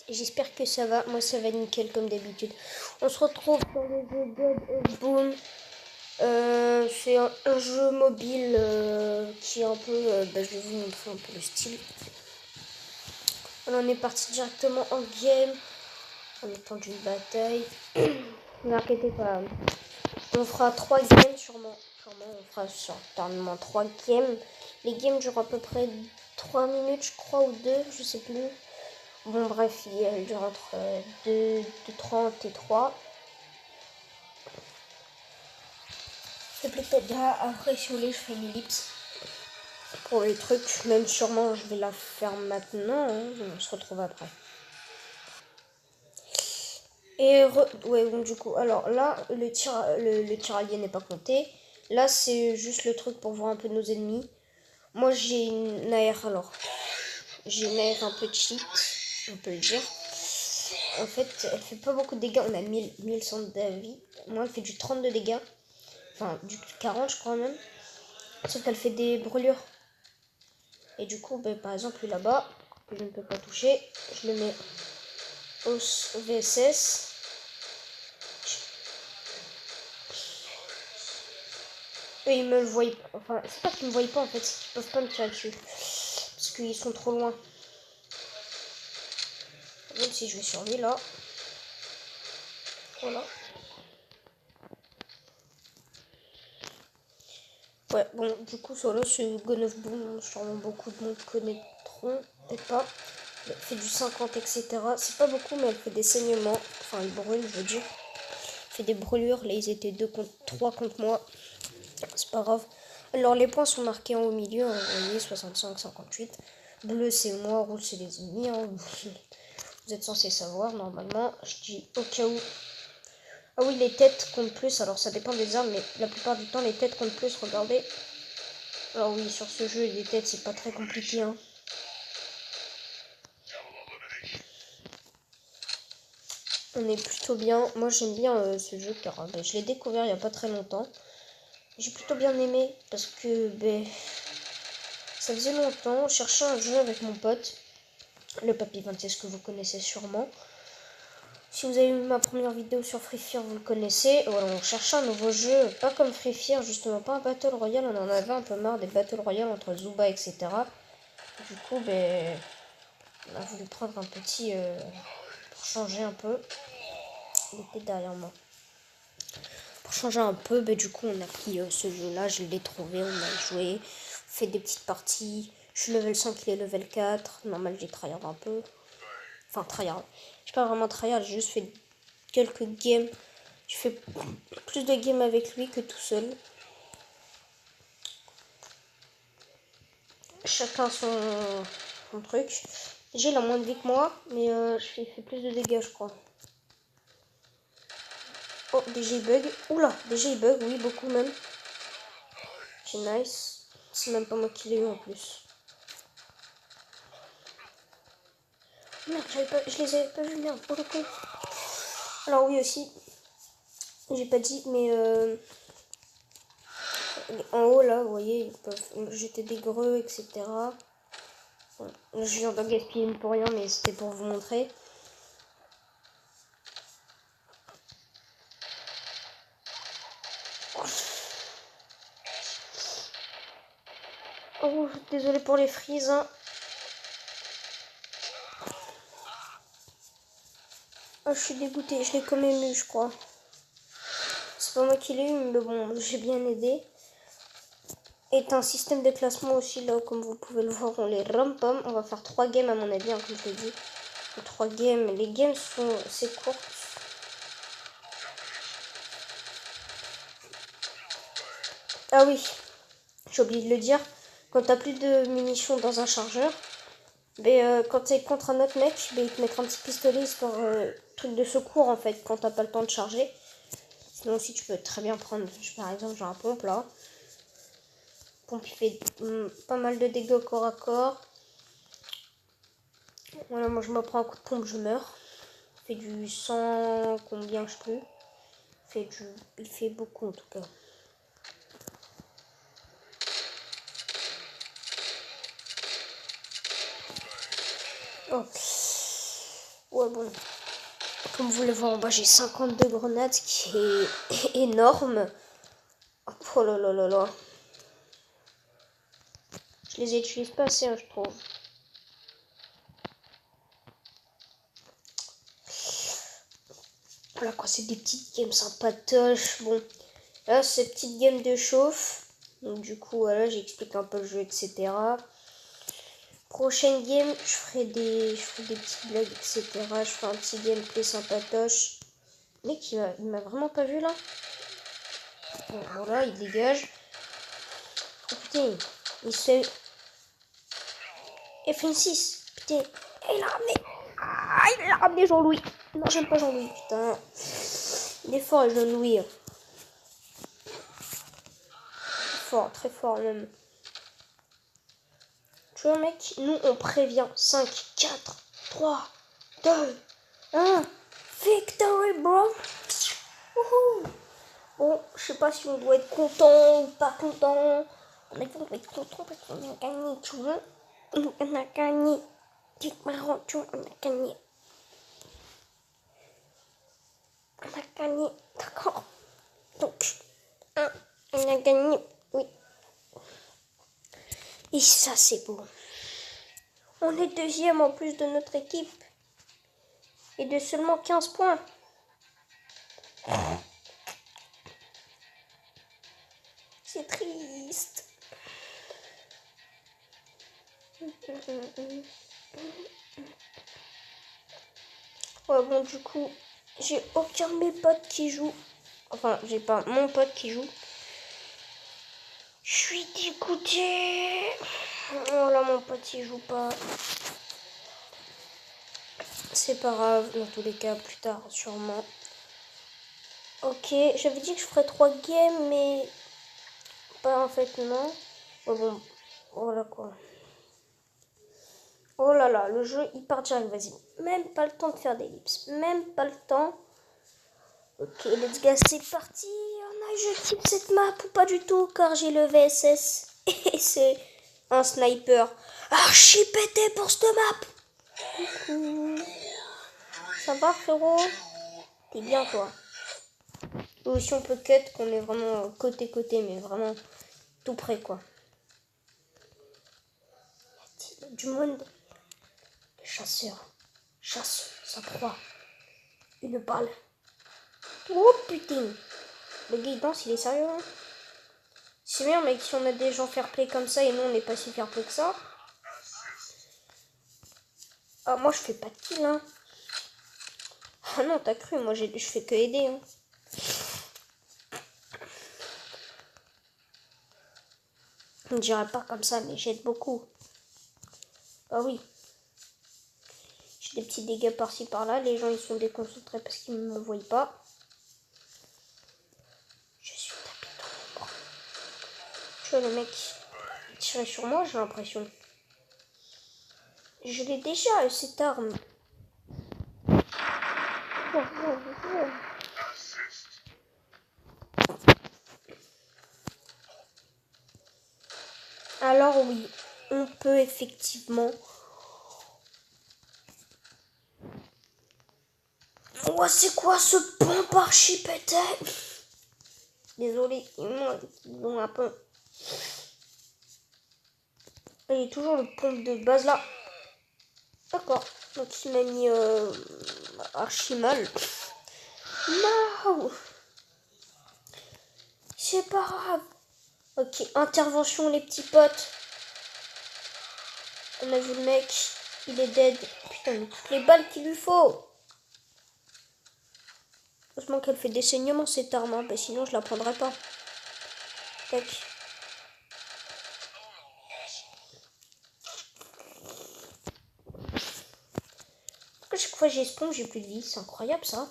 J'espère que ça va. Moi, ça va nickel comme d'habitude. On se retrouve dans le jeu God of Boom. C'est un jeu mobile qui est un peu... je vais vous montrer un peu le style. On est parti directement en game. En étant d'une bataille. N'inquiétez pas. On fera 3 games sûrement. On fera certainement 3 games. Les games durent à peu près 3 minutes, je crois, ou 2, je sais plus. Bon, bref, elle dure entre 2:30 et 3. C'est peut-être là, après, si vous voulez, je fais une ellipse pour les trucs. Même sûrement, je vais la faire maintenant. Hein, on se retrouve après. Et ouais, donc du coup, alors là, le tiraillier n'est pas compté. Là, c'est juste le truc pour voir un peu nos ennemis. Moi, j'ai une AR, alors. J'ai une AR un peu cheat, on peut le dire. En fait, elle fait pas beaucoup de dégâts. On a 1100 d'avis. Moi, elle fait du 30 de dégâts. Enfin, du 40, je crois même. Sauf qu'elle fait des brûlures. Et du coup, par exemple, lui là-bas, que je ne peux pas toucher, je le mets au VSS. Et ils me le voient. Enfin, c'est pas qu'ils me voient pas en fait, c'est qu'ils peuvent pas me tirer dessus. Parce qu'ils sont trop loin. Même si je vais sur lui là. Voilà. Ouais, bon, du coup, solo, c'est God of Boom. Sûrement beaucoup de monde connaîtront. Peut-être pas. Elle fait du 50, etc. C'est pas beaucoup, mais elle fait des saignements. Enfin, elle brûle, je veux dire. Elle fait des brûlures. Là, ils étaient 3 contre moi. C'est pas grave. Alors, les points sont marqués en haut au milieu. Hein, vous voyez, 65, 58. Bleu, c'est moi. Rouge, c'est les ennemis. Hein. Vous êtes censé savoir, normalement. Je dis au cas où. Ah oui, les têtes comptent plus. Alors, ça dépend des armes, mais la plupart du temps, les têtes comptent plus. Regardez. Alors oui, sur ce jeu, les têtes, c'est pas très compliqué. Hein. On est plutôt bien. Moi, j'aime bien ce jeu car je l'ai découvert il y a pas très longtemps. J'ai plutôt bien aimé parce que ça faisait longtemps. Je cherchais un jeu avec mon pote, le Papy 26 que vous connaissez sûrement. Si vous avez vu ma première vidéo sur Free Fire, vous le connaissez. Voilà, on cherchait un nouveau jeu, pas comme Free Fire, justement, pas un Battle Royale. On en avait un peu marre des Battle Royale entre Zuba, etc. Du coup, on a voulu prendre un petit pour changer un peu. Il était derrière moi. Pour changer un peu, du coup, on a pris ce jeu-là. Je l'ai trouvé, on a joué, fait des petites parties. Je suis level 5, il est level 4. Normal, j'ai tryhard un peu. Enfin, tryhard. J'ai pas vraiment tryhard, j'ai juste fait quelques games. Je fais plus de games avec lui que tout seul. Chacun son truc. J'ai la moins de vie que moi, mais je fais plus de dégâts, je crois. Oh, déjà il bug. Oula, déjà il bug, oui, beaucoup même. C'est nice. C'est même pas moi qui l'ai eu en plus. Merde, je les avais pas vus, merde, pour le coup. Alors oui aussi, j'ai pas dit, mais en haut là, vous voyez, ils peuvent jeter des greux, etc. Bon, je viens d'en gaspiller une pour rien, mais c'était pour vous montrer. Oh, désolé pour les frises. Hein. Oh, je suis dégoûtée, je l'ai quand même eu, je crois. C'est pas moi qui l'ai eu, mais bon, j'ai bien aidé. Et un système de classement aussi, là, comme vous pouvez le voir, on les rom-pom. On va faire 3 games à mon avis, hein, comme je l'ai dit. 3 games, les games sont assez courtes. Ah oui, j'ai oublié de le dire. Quand t'as plus de munitions dans un chargeur, quand t'es contre un autre mec, il te mettra un petit pistolet, histoire truc de secours en fait, quand t'as pas le temps de charger. Sinon aussi tu peux très bien prendre, par exemple j'ai un pompe là. Pompe il fait pas mal de dégâts au corps à corps. Voilà, moi je me prends un coup de pompe, je meurs. Il fait du 100, combien je peux. Il fait beaucoup en tout cas. Oh. Ouais, bon. Comme vous le voyez en bas, j'ai 52 grenades, ce qui est énorme. Oh là là là là. Je les utilise pas assez, hein, je trouve. Voilà quoi, c'est des petites games sympatoches. Bon, là, c'est petite game de chauffe. Donc du coup, voilà, j'explique un peu le jeu, etc. Prochaine game, je ferai des petites blagues, etc. Je ferai un petit gameplay sympatoche. Le mec, il m'a vraiment pas vu, là. Bon, voilà, il dégage. Oh putain, il se fait... F6, putain. Il a ramené... Ah, il a ramené Jean-Louis. Non, j'aime pas Jean-Louis, putain. Il est fort, Jean-Louis. Fort, très fort même. Tu vois mec, nous on prévient. 5, 4, 3, 2, 1. Victory bro. Wouhou. Bon, je sais pas si on doit être content ou pas content. Mais on va être content parce qu'on a gagné, tu vois. On a gagné. C'est marrant, tu vois, on a gagné. On a gagné, d'accord. Donc, on a gagné, oui. Et ça c'est beau. On est deuxième en plus de notre équipe. Et de seulement 15 points. C'est triste. Ouais, bon, du coup, j'ai aucun de mes potes qui joue. Enfin, j'ai pas mon pote qui joue. Je suis dégoûtée. Oh là, mon pote, il joue pas. C'est pas grave, dans tous les cas, plus tard, sûrement. Ok, j'avais dit que je ferais 3 games, mais pas en fait, non. Oh, bon, voilà quoi. Oh là là, le jeu, il part direct, vas-y. Même pas le temps de faire des lips. Même pas le temps. Ok, let's go, c'est parti. Oh, je kiffe cette map ou pas du tout, car j'ai le VSS. Et c'est un sniper. Archi pété pour cette map. Ça va, frérot? T'es bien, toi. Ou si on peut cut, qu'on est vraiment côté-côté, mais vraiment tout près, quoi. Y a-t-il du monde? Les chasseurs. Chasse sa proie. Une balle. Oh putain. Le gars il danse, il est sérieux hein. C'est bien mec, si on a des gens fair play comme ça et nous on n'est pas si fair play que ça. Ah moi je fais pas de kill hein. Ah non t'as cru, moi je fais que aider hein. On ne dirait pas comme ça mais j'aide beaucoup. Ah oui. J'ai des petits dégâts par-ci par-là, les gens ils sont déconcentrés parce qu'ils ne me voient pas. Je suis tapé dans l'ombre. Tu vois le mec il tirait sur moi j'ai l'impression. Je l'ai déjà cette arme. Alors oui, on peut effectivement... Oh, c'est quoi ce pompe archi pété? Désolé, ils m'ont un peu... Il y a toujours le pompe de base là. D'accord, donc il m'a mis archi mal. Non, c'est pas grave. Ok, intervention les petits potes. On a vu le mec, il est dead. Putain, mais toutes les balles qu'il lui faut. Heureusement qu'elle fait des saignements cette arme, hein, sinon je la prendrais pas. Tac. Pourquoi chaque fois j'ai spawn, j'ai plus de vie, c'est incroyable ça.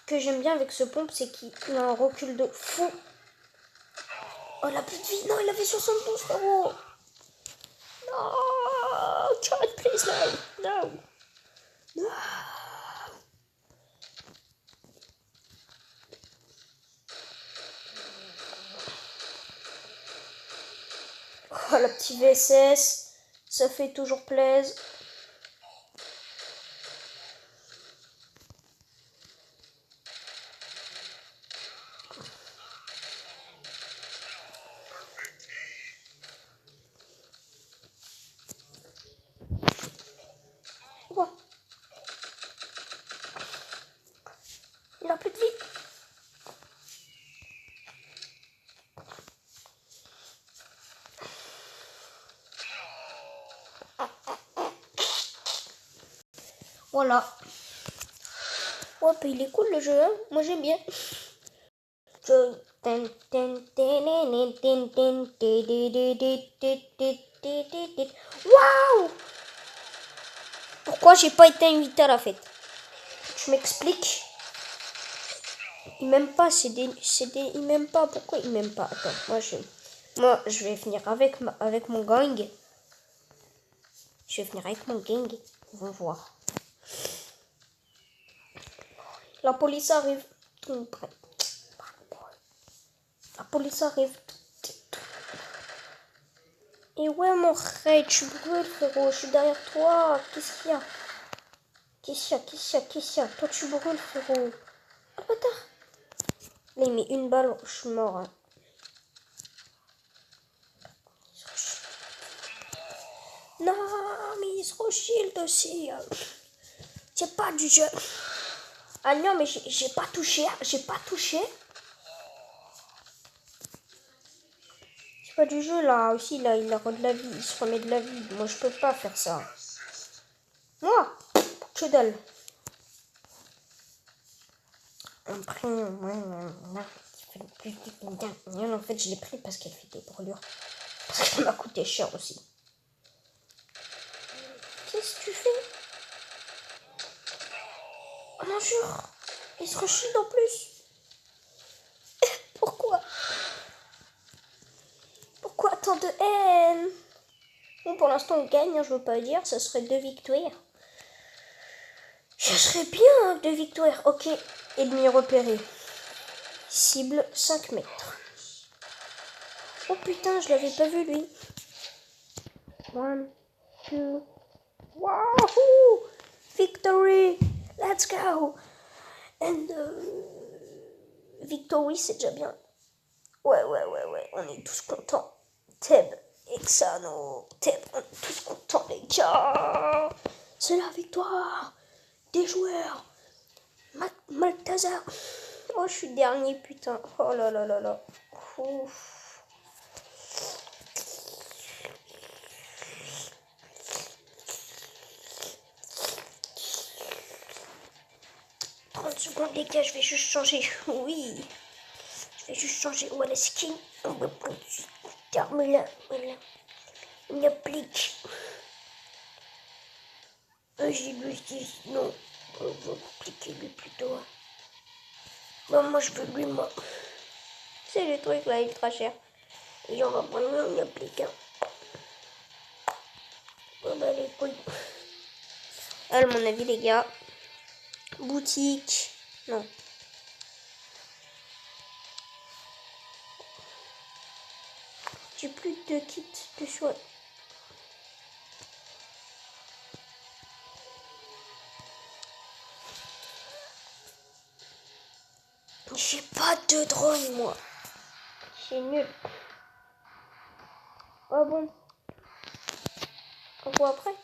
Que j'aime bien avec ce pompe, c'est qu'il a un recul de fou. Oh, la plus de vie. Non, il avait 72 euros. Non, God, please, no. No. No. Oh, la petite VSS, ça fait toujours plaisir. Ouah. Il a plus de vie. Voilà. Ouais, puis il est cool le jeu, hein. Moi j'aime bien. Waouh! Pourquoi j'ai pas été invité à la fête? Je m'explique. Il m'aime pas, il m'aime pas. Pourquoi il m'aime pas? Attends, moi je vais venir avec mon gang. Je vais venir avec mon gang. Ils vont voir. La police arrive. Tout près. La police arrive. Et ouais, mon raid, tu brûles, frérot. Je suis derrière toi. Qu'est-ce qu'il y a? Qu'est-ce qu'il y a? Toi, tu brûles, frérot. Oh, bâtard. Là, il met une balle. Je suis mort. Hein. Non, mais il se re-shield aussi. C'est pas du jeu. Ah non, mais j'ai pas touché. J'ai pas touché. C'est pas du jeu, là. Aussi, là, il a de la vie. Il se remet de la vie. Moi, je peux pas faire ça. Moi, que dalle. Après, en fait, je l'ai pris parce qu'elle fait des brûlures. Parce qu'elle m'a coûté cher aussi. Qu'est-ce que tu fais? Oh non, jure. Il se re-shield en plus. Pourquoi? Pourquoi tant de haine? Bon, pour l'instant, on gagne, hein, je veux pas dire. Ça serait 2 victoires. Ça serait bien, 2 victoires. Ok, ennemi repéré. Cible 5 mètres. Oh putain, je l'avais pas vu, lui. 1, 2... Wahoo! Victory! Let's go! And victory, c'est déjà bien. Ouais, on est tous contents. Teb, Exano, Teb, on est tous contents, les gars. C'est la victoire des joueurs. Maltazar. Oh, je suis dernier, putain. Oh là là là là. Ouf. 30 secondes, les gars, je vais juste changer. Oui. Je vais juste changer. Voilà, skin. On va prendre là. Voilà. On applique. J'ai le 6. Non. On va appliquer lui plutôt. Bon, moi, je veux lui, moi. C'est le truc là, ultra cher. Et on va prendre lui, on applique. Hein. Oh bah, les couilles. À mon avis, les gars. Boutique. Non. J'ai plus de kits de soins. J'ai pas de drone, moi. C'est nul. Oh bon. On voit après.